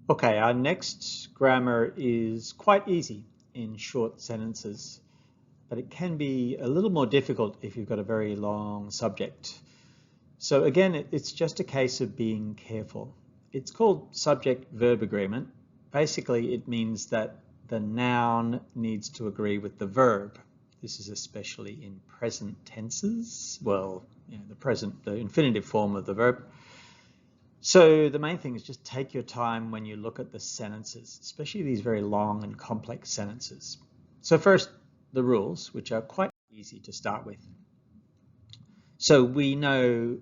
Okay, our next grammar is quite easy in short sentences, but it can be a little more difficult if you've got a very long subject. So again, it's just a case of being careful. It's called subject-verb agreement. Basically, it means that the noun needs to agree with the verb. This is especially in present tenses. Well, the infinitive form of the verb. So the main thing is just take your time when you look at the sentences, especially these very long and complex sentences. So first, the rules, which are quite easy to start with. So we know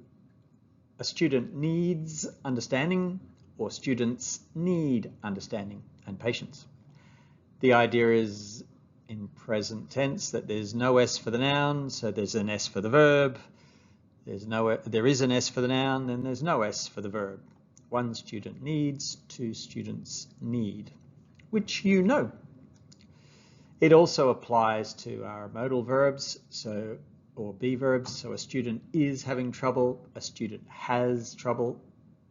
a student needs understanding, or students need understanding and patience. The idea is in present tense that there's no S for the noun, so there's an S for the verb. There is an S for the noun, then there's no S for the verb. One student needs, two students need, which you know. It also applies to our modal verbs, or be verbs. So a student is having trouble, a student has trouble,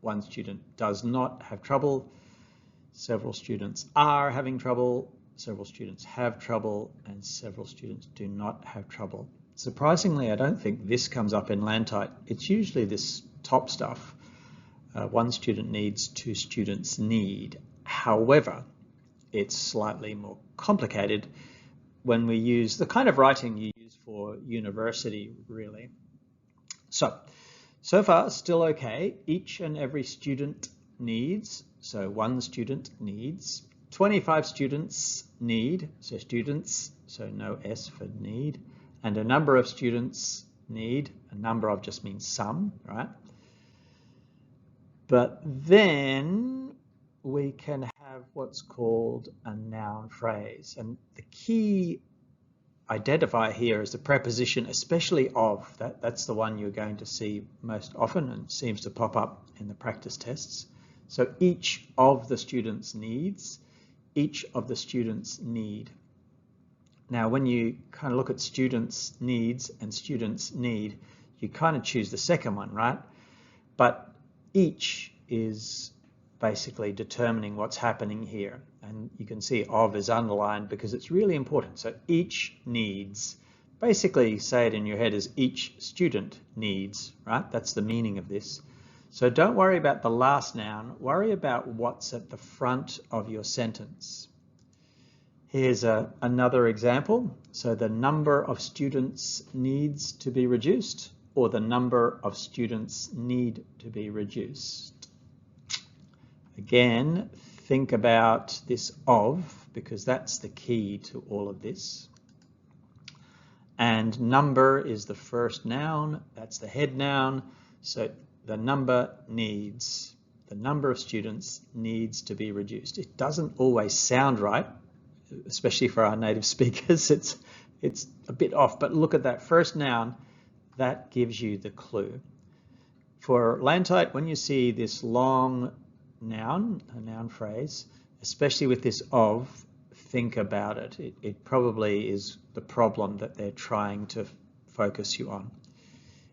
one student does not have trouble, several students are having trouble, several students have trouble, and several students do not have trouble. Surprisingly, I don't think this comes up in LANTITE. It's usually this top stuff. One student needs, two students need. However, it's slightly more complicated when we use the kind of writing you use for university, really. So far, still okay. Each and every student needs. So one student needs. 25 students need. So students, so no S for need. And a number of students need. A number of just means some, right? But then we can have what's called a noun phrase. And the key identifier here is the preposition, especially of. That's the one you're going to see most often and seems to pop up in the practice tests. So each of the students needs, each of the students need. Now, when you kind of look at students needs and students need, you kind of choose the second one, right? But each is basically determining what's happening here. And you can see of is underlined because it's really important. So each needs, basically say it in your head as each student needs, right? That's the meaning of this. So don't worry about the last noun, worry about what's at the front of your sentence. Here's another example. So the number of students needs to be reduced, or the number of students need to be reduced. Again, think about this of, because that's the key to all of this. And number is the first noun, that's the head noun. So the number needs, the number of students needs to be reduced. It doesn't always sound right, especially for our native speakers. It's a bit off, but look at that first noun, that gives you the clue. For LANTITE, when you see this long noun, a noun phrase, especially with this of, think about it. It probably is the problem that they're trying to focus you on.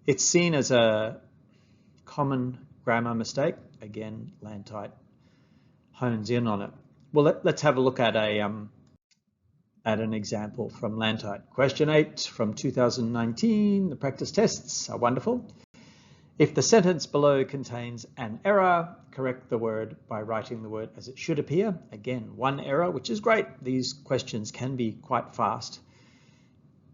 It's seen as a common grammar mistake. Again, LANTITE hones in on it. Well, let's have a look at an example from LANTITE. Question 8 from 2019. The practice tests are wonderful. If the sentence below contains an error, correct the word by writing the word as it should appear. Again, one error, which is great. These questions can be quite fast.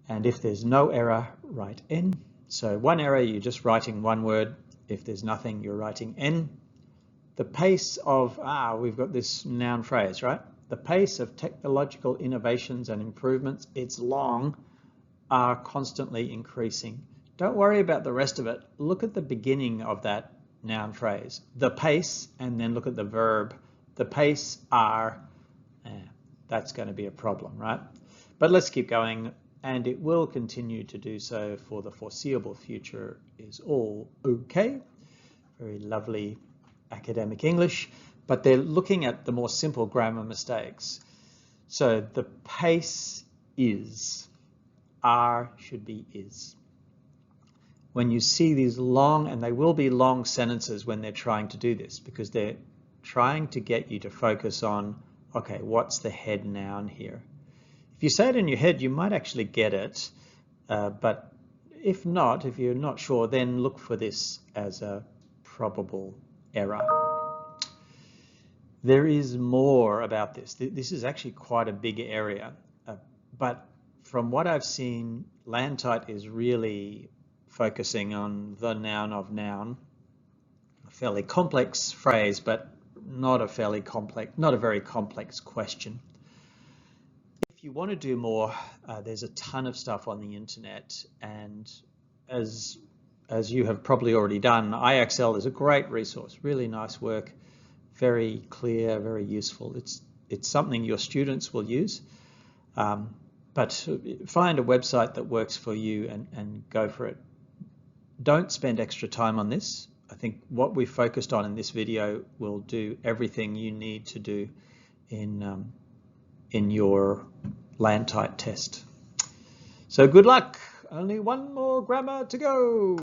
And if there's no error, write N. So one error, you're just writing one word. If there's nothing, you're writing N. The pace of, we've got this noun phrase, right? The pace of technological innovations and improvements, it's long, are constantly increasing. Don't worry about the rest of it. Look at the beginning of that noun phrase, the pace, and then look at the verb. The pace are, that's going to be a problem, right? But let's keep going, and it will continue to do so for the foreseeable future is all okay. Very lovely academic English, but they're looking at the more simple grammar mistakes. So the pace is, are should be is. When you see these long, and they will be long sentences when they're trying to do this, because they're trying to get you to focus on, okay, what's the head noun here? If you say it in your head, you might actually get it, but if not, if you're not sure, then look for this as a probable error. There is more about this. This is actually quite a big area, but from what I've seen, LANTITE is really focusing on the noun of noun, a fairly complex phrase, but not a very complex question. If you want to do more, there's a ton of stuff on the internet, and as you have probably already done, IXL is a great resource, really nice work, very clear, very useful. It's something your students will use, but find a website that works for you and go for it. Don't spend extra time on this. I think what we focused on in this video will do everything you need to do in your LANTITE test. So good luck. Only one more grammar to go.